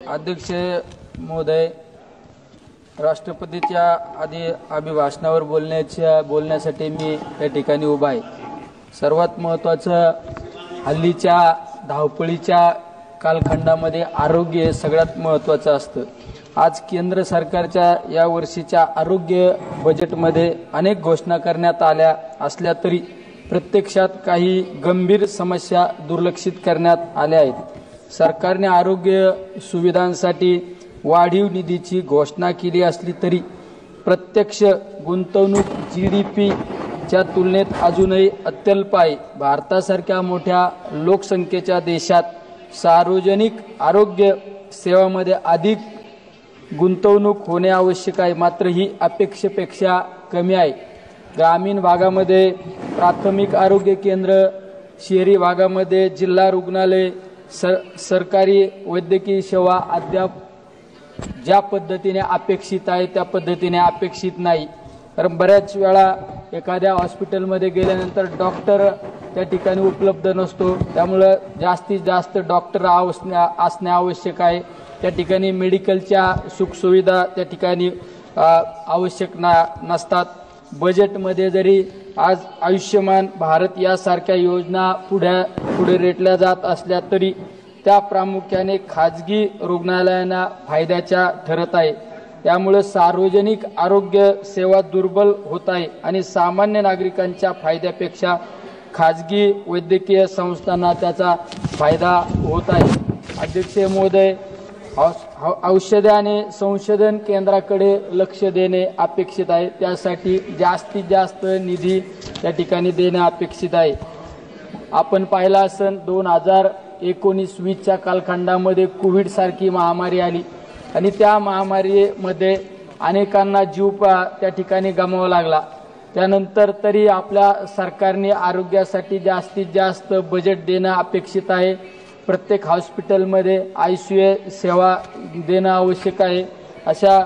अध्यक्ष महोदय, राष्ट्रपतीच्या आधी अभिभाषणावर बोलण्यासाठी मी या ठिकाणी उभा आहे। सर्वात महत्त्वाचं, हल्लीच्या धावपळीच्या कालखंडामध्ये आरोग्य सगळ्यात महत्त्वाचं असतं। आज केंद्र सरकारच्या या वर्षीच्या आरोग्य बजेटमध्ये अनेक घोषणा करण्यात आल्या असल्या तरी प्रत्यक्षात काही गंभीर समस्या दुर्लक्षित करण्यात आल्या आहेत। सरकारने आरोग्य सुविधांसाठी वाढीव निधीची घोषणा केली असली तरी प्रत्यक्ष गुंतवणूक GDP च्या तुलनेत अजूनही अत्यल्प आहे। भारतासारख्या मोठ्या लोकसंख्येच्या देशात सार्वजनिक आरोग्य सेवांमध्ये अधिक गुंतवणूक होणे आवश्यक आहे, मात्र ही अपेक्षेपेक्षा कमी आहे। ग्रामीण भागामध्ये प्राथमिक आरोग्य केंद्र, शहरी भागामध्ये जिल्हा रुग्णालय, सरकारी वैद्यकीय सेवा अद्याप ज्या पद्धतीने अपेक्षित आहे त्या पद्धतीने अपेक्षित नाही। कारण बऱ्याच वेळा एखाद्या हॉस्पिटलमध्ये गेल्यानंतर डॉक्टर त्या ठिकाणी उपलब्ध नसतो, त्यामुळे जास्तीत जास्त डॉक्टर असणे आवश्यक आहे। त्या ठिकाणी मेडिकलच्या सुखसुविधा त्या ठिकाणी आवश्यक नसतात। बजेटमध्ये जरी आज आयुष्यमान भारत यासारख्या योजना पुढे रेटल्या जात असल्या तरी त्या प्रामुख्याने खाजगी रुग्णालयांना फायद्याच्या ठरत आहे। त्यामुळे सार्वजनिक आरोग्य सेवा दुर्बल होत आहे आणि सामान्य नागरिकांच्या फायद्यापेक्षा खाजगी वैद्यकीय संस्थांना त्याचा फायदा होत आहे। अध्यक्ष महोदय, औषधे आणि संशोधन केंद्राकडे लक्ष देणे अपेक्षित आहे। त्यासाठी जास्तीत जास्त निधी त्या ठिकाणी देणे अपेक्षित आहे। आपण पाहिला असेल 2019-20च्या कालखंडामध्ये कोविड सारखी महामारी आली आणि त्या महामारीमध्ये अनेकांना जीव त्या ठिकाणी गमवावा लागला। त्यानंतर तरी आपल्या सरकारने आरोग्यासाठी जास्तीत जास्त बजेट देणं अपेक्षित आहे। प्रत्येक हॉस्पिटलमध्ये ICU सेवा देणं आवश्यक आहे। अशा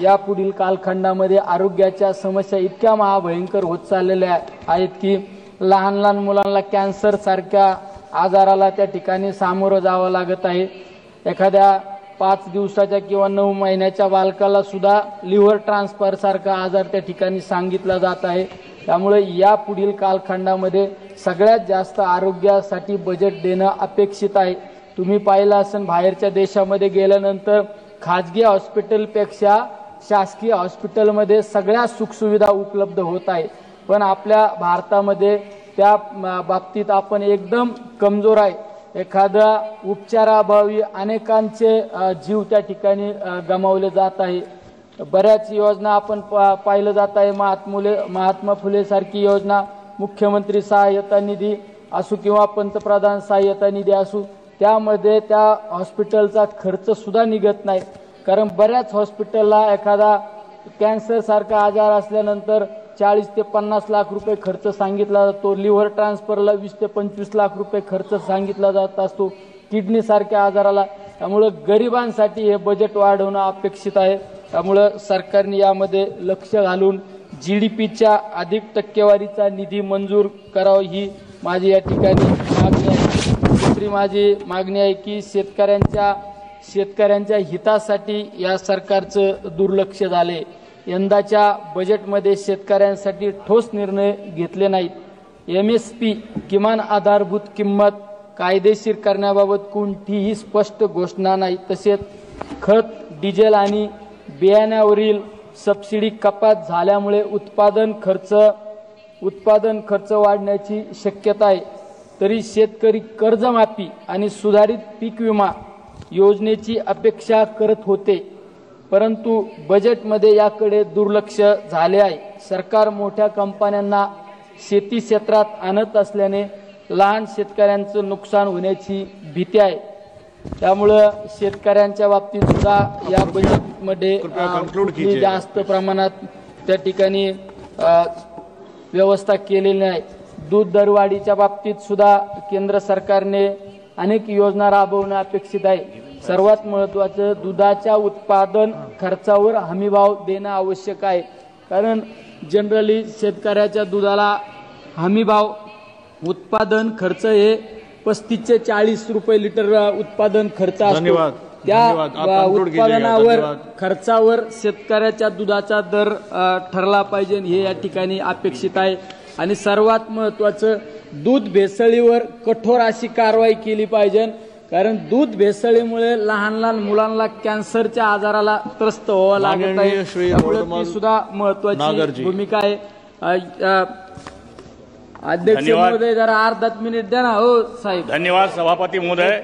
यापुढील कालखंडामध्ये आरोग्याच्या समस्या इतक्या महाभयंकर होत चाललेल्या आहेत की लहान लहान मुलांना कॅन्सर सारख्या आजाराला त्या ठिकाणी सामोरं जावं लागत आहे। एखाद्या 5 दिवसाच्या किंवा 9 महिन्याच्या बालकाला सुद्धा लिव्हर ट्रान्सफर सारखा आजार त्या ठिकाणी सांगितला जात आहे। त्यामुळे या पुढील कालखंडामध्ये सगळ्यात जास्त आरोग्यासाठी बजेट देणं अपेक्षित आहे। तुम्ही पाहिलं असेल, बाहेरच्या देशामध्ये गेल्यानंतर खाजगी हॉस्पिटलपेक्षा शासकीय हॉस्पिटलमध्ये सगळ्या सुखसुविधा उपलब्ध होत आहे, पण आपल्या भारतामध्ये त्या बाबतीत आपण एकदम कमजोर आहे। एखाद्या उपचाराअभावी अनेकांचे जीव त्या ठिकाणी गमावले जात आहे। बऱ्याच योजना आपण पाहिलं जात आहे, महात्मा फुले सारखी योजना, मुख्यमंत्री सहाय्यता निधी असो किंवा पंतप्रधान सहाय्यता निधी असो, त्यामध्ये त्या हॉस्पिटलचा खर्च सुद्धा निघत नाही। कारण बऱ्याच हॉस्पिटलला एखादा कॅन्सर सारखा आजार असल्यानंतर 40 ते 50 लाख रुपये खर्च सांगितला जातो। लिव्हर ट्रान्सफरला 20 ते 25 लाख रुपये खर्च सांगितला जात असतो, किडनी सारख्या आजाराला। त्यामुळे गरिबांसाठी हे बजेट वाढवणं अपेक्षित आहे। त्यामुळे सरकारने यामध्ये लक्ष घालून GDPच्या अधिक टक्केवारीचा निधी मंजूर करावा, ही माझी या ठिकाणी मागणी आहे। दुसरी माझी मागणी आहे की शेतकऱ्यांच्या हितासाठी या सरकारचं दुर्लक्ष झाले। यंदाच्या बजेटमध्ये शेतकऱ्यांसाठी ठोस निर्णय घेतले नाहीत। MSP किमान आधारभूत किंमत कायदेशीर करण्याबाबत कोणतीही स्पष्ट घोषणा नाही। तसेच खत, डिझेल आणि बियाण्यावरील सबसिडी कपात झाल्यामुळे उत्पादन खर्च वाढण्याची शक्यता आहे। तरी शेतकरी कर्जमाफी आणि सुधारित पीक विमा योजनेची अपेक्षा करत होते, परंतु बजेटमध्ये याकडे दुर्लक्ष झाले आहे। सरकार मोठ्या कंपन्यांना शेती क्षेत्रात आणत असल्याने लहान शेतकऱ्यांचं नुकसान होण्याची भीती आहे। त्यामुळं शेतकऱ्यांच्या बाबतीत सुद्धा या बजेटमध्ये जास्त प्रमाणात त्या ठिकाणी व्यवस्था केलेली नाही। दूध दरवाढीच्या बाबतीत सुद्धा केंद्र सरकारने अनेक योजना राबवणं अपेक्षित आहे। सर्वात महत्त्वाचं, दुधाच्या उत्पादन खर्चावर हमीभाव देणं आवश्यक आहे। कारण जनरली शेतकऱ्याच्या दुधाला हमीभाव उत्पादन खर्च हे 35 ते 40 रुपये लिटर उत्पादन खर्च असतो। त्या धन्यवाद. आप conclude कीजिएगा. उत्पादनावर धन्यवाद. खर्चावर शेतकऱ्याच्या दुधाचा दर ठरला पाहिजे हे या ठिकाणी अपेक्षित आहे. आणि सर्वात महत्वाचं, दूध भेसळीवर कठोर अशी कारवाई केली पाहिजे, कारण दूध भेसळीमुळे लहान लहान मुलांना कॅन्सरच्या आजाराला त्रस्त व्हावं लागत माननीय आहे. श्री त्यामुळे रोडमल ती सुद्धा महत्वाची नागरजी. भूमिका आहे. अध्यक्ष धन्यवाद. महोदय, जरा अर्धा मिनिट द्या ना. हो साहेब. धन्यवाद सभापती महोदय.